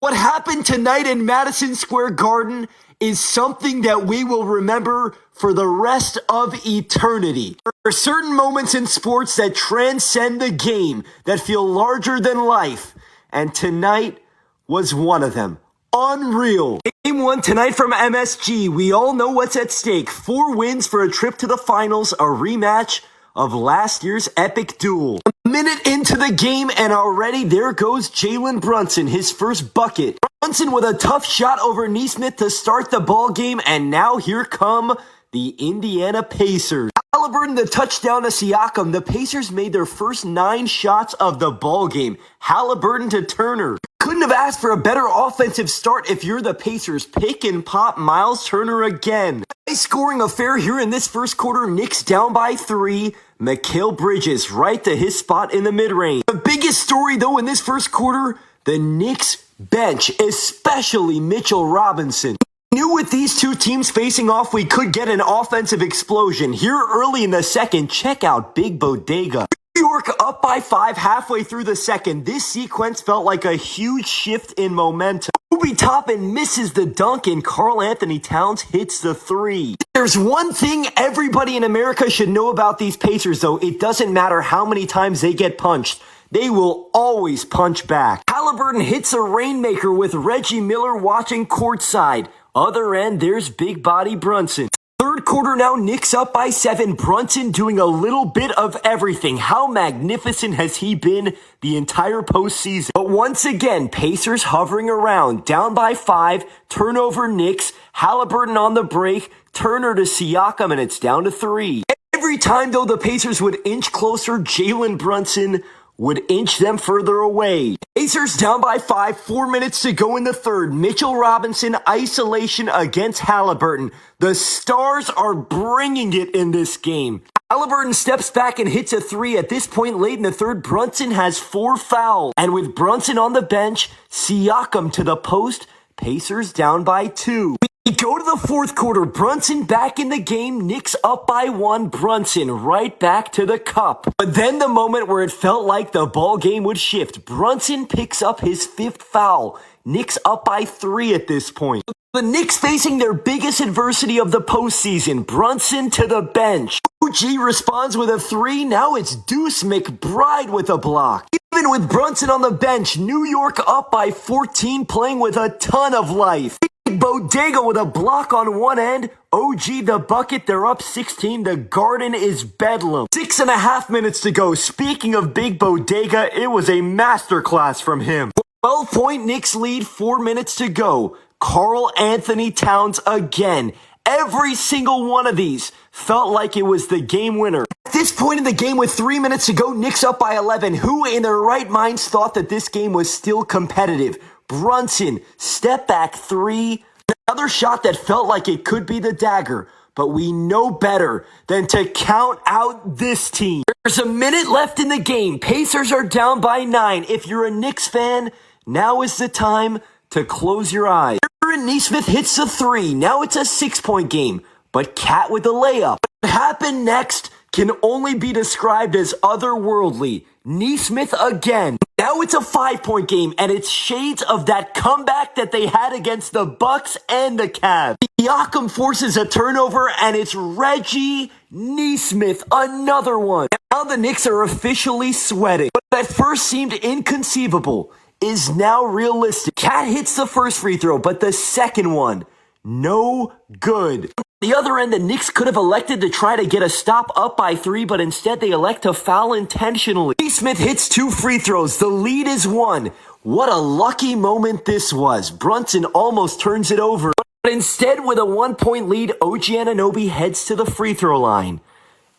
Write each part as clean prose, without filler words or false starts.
What happened tonight in Madison Square Garden is something that we will remember for the rest of eternity. There are certain moments in sports that transcend the game, that feel larger than life, and tonight was one of them. Unreal. Game 1 tonight from MSG. We all know what's at stake. 4 wins for a trip to the finals, a rematch of last year's epic duel. A minute into the game and already there goes Jalen Brunson, his first bucket. Brunson with a tough shot over Nesmith to start the ball game, and now here come the Indiana Pacers. Haliburton the touchdown to Siakam. The Pacers made their first 9 shots of the ball game. Haliburton to Turner. Couldn't have asked for a better offensive start if you're the Pacers. Pick and pop Miles Turner again. High scoring affair here in this first quarter. Knicks down by 3. Mikal Bridges right to his spot in the mid-range. The biggest story though in this first quarter, the Knicks bench, especially Mitchell Robinson. Knew with these two teams facing off, we could get an offensive explosion. Here early in the second, check out Big Bodega. New York up by 5 halfway through the second. This sequence felt like a huge shift in momentum. Obi Toppin misses the dunk and Karl Anthony Towns hits the 3. There's one thing everybody in America should know about these Pacers though. It doesn't matter how many times they get punched. They will always punch back. Haliburton hits a rainmaker with Reggie Miller watching courtside. Other end, there's big body Brunson. Third quarter now, Knicks up by 7. Brunson doing a little bit of everything. How magnificent has he been the entire postseason? But once again, Pacers hovering around. Down by 5. Turnover Knicks. Haliburton on the break. Turner to Siakam, and it's down to 3. Every time, though, the Pacers would inch closer, Jalen Brunson would inch them further away. Pacers down by 5, 4 minutes to go in the third. Mitchell Robinson, isolation against Haliburton. The Stars are bringing it in this game. Haliburton steps back and hits a 3. At this point late in the third, Brunson has 4 fouls. And with Brunson on the bench, Siakam to the post, Pacers down by 2. We go to the fourth quarter. Brunson back in the game. Knicks up by 1. Brunson right back to the cup. But then the moment where it felt like the ball game would shift. Brunson picks up his 5th foul. Knicks up by 3 at this point. The Knicks facing their biggest adversity of the postseason. Brunson to the bench. OG responds with a 3. Now it's Deuce McBride with a block. Even with Brunson on the bench, New York up by 14, playing with a ton of life. Bodega with a block on one end. OG the bucket. They're up 16. The Garden is bedlam. 6.5 minutes to go. Speaking of Big Bodega, it was a masterclass from him. 12-point Knicks lead. 4 minutes to go. Karl Anthony Towns again. Every single one of these felt like it was the game winner. At this point in the game with 3 minutes to go, Knicks up by 11. Who in their right minds thought that this game was still competitive? Brunson, step back 3. Another shot that felt like it could be the dagger, but we know better than to count out this team. There's a minute left in the game. Pacers are down by 9. If you're a Knicks fan, now is the time to close your eyes. Nesmith hits the 3. Now it's a 6-point game, but Cat with the layup. What happened next can only be described as otherworldly. Nesmith again. Now it's a 5-point game, and it's shades of that comeback that they had against the Bucks and the Cavs. Siakam forces a turnover, and it's Reggie Nesmith, another one. Now the Knicks are officially sweating. What at first seemed inconceivable is now realistic. Cat hits the first free throw, but the second one, no good. The other end, the Knicks could have elected to try to get a stop up by 3, but instead they elect to foul intentionally. Smith hits 2 free throws. The lead is 1. What a lucky moment this was. Brunson almost turns it over. But instead, with a 1-point lead, OG Anunoby heads to the free throw line.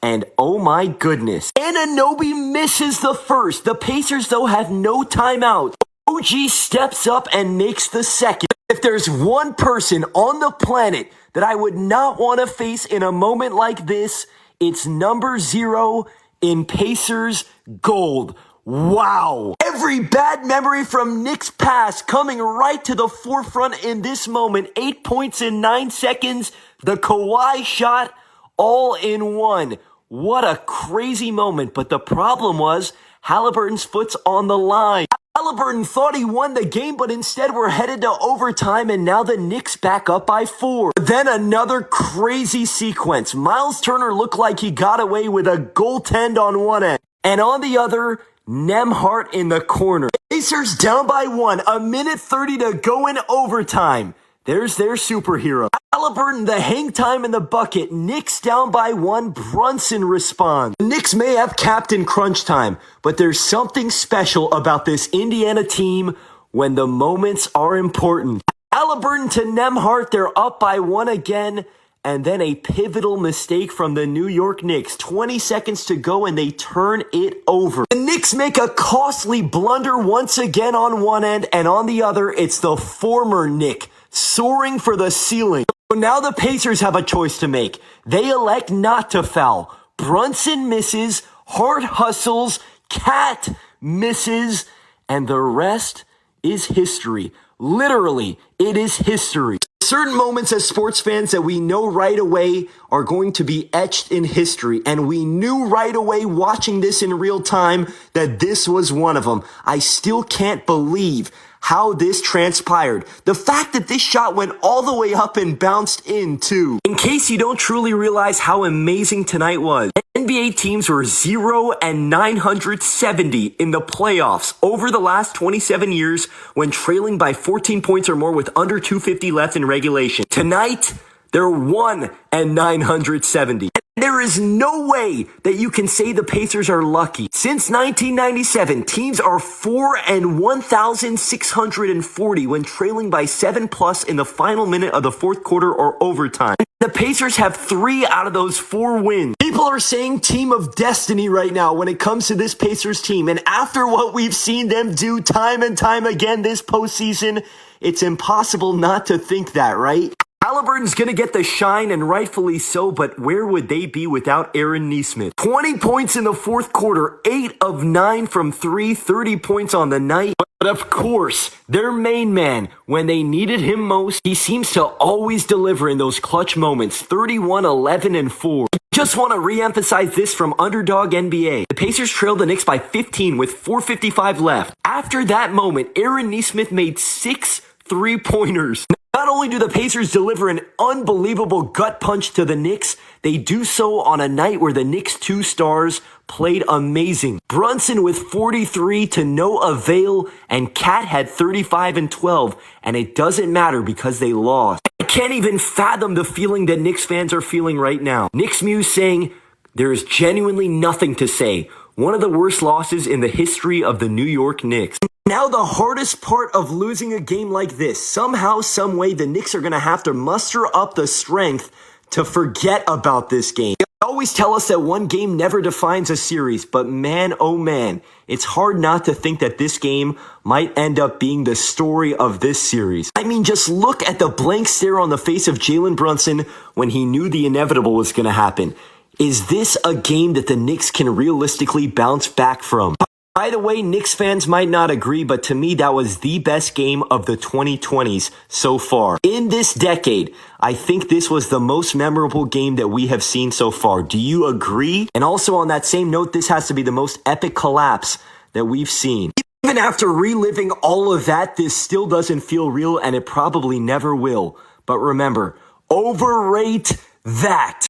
And oh my goodness, Anunoby misses the first. The Pacers, though, have no timeout. OG steps up and makes the second. If there's one person on the planet that I would not want to face in a moment like this, it's number 0 in Pacers gold. Wow. Every bad memory from Knicks past coming right to the forefront in this moment. 8 points in 9 seconds. The Kawhi shot all in one. What a crazy moment. But the problem was Haliburton's foot's on the line. Haliburton thought he won the game, but instead we're headed to overtime, and now the Knicks back up by 4. Then another crazy sequence. Miles Turner looked like he got away with a goaltend on one end, and on the other, Nembhard in the corner. Pacers down by 1, a minute 30 to go in overtime. There's their superhero. Haliburton, the hang time in the bucket. Knicks down by 1. Brunson responds. The Knicks may have captain crunch time, but there's something special about this Indiana team when the moments are important. Haliburton to Nembhard, they're up by 1 again. And then a pivotal mistake from the New York Knicks. 20 seconds to go and they turn it over. The Knicks make a costly blunder once again on one end, and on the other, it's the former Knick soaring for the ceiling. So now the Pacers have a choice to make. They elect not to foul. Brunson misses, Hart hustles, Cat misses, and the rest is history. Literally, it is history. Certain moments as sports fans that we know right away are going to be etched in history. And we knew right away watching this in real time that this was one of them. I still can't believe how this transpired. The fact that this shot went all the way up and bounced in too. In case you don't truly realize how amazing tonight was, NBA teams were 0-970 in the playoffs over the last 27 years when trailing by 14 points or more with under 250 left in regulation. Tonight, they're 1-970. There is no way that you can say the Pacers are lucky. Since 1997, teams are 4-1,640 when trailing by 7+ in the final minute of the fourth quarter or overtime. The Pacers have 3 out of those 4 wins. People are saying team of destiny right now when it comes to this Pacers team. And after what we've seen them do time and time again this postseason, it's impossible not to think that, right? Haliburton's going to get the shine, and rightfully so, but where would they be without Aaron Nesmith? 20 points in the fourth quarter, 8 of 9 from 3, 30 points on the night. But of course, their main man, when they needed him most, he seems to always deliver in those clutch moments, 31, 11, and 4. Just want to re-emphasize this from Underdog NBA. The Pacers trailed the Knicks by 15 with 4:55 left. After that moment, Aaron Nesmith made 6 3-pointers. Not only do the Pacers deliver an unbelievable gut punch to the Knicks, they do so on a night where the Knicks' 2 stars played amazing. Brunson with 43 to no avail, and Cat had 35 and 12, and it doesn't matter because they lost. I can't even fathom the feeling that Knicks fans are feeling right now. Knicks Muse saying, there is genuinely nothing to say. One of the worst losses in the history of the New York Knicks. Now the hardest part of losing a game like this, somehow, some way, the Knicks are going to have to muster up the strength to forget about this game. They always tell us that one game never defines a series, but man, oh man, it's hard not to think that this game might end up being the story of this series. I mean, just look at the blank stare on the face of Jalen Brunson when he knew the inevitable was going to happen. Is this a game that the Knicks can realistically bounce back from? By the way, Knicks fans might not agree, but to me, that was the best game of the 2020s so far. In this decade, I think this was the most memorable game that we have seen so far. Do you agree? And also on that same note, this has to be the most epic collapse that we've seen. Even after reliving all of that, this still doesn't feel real, and it probably never will. But remember, overrate that.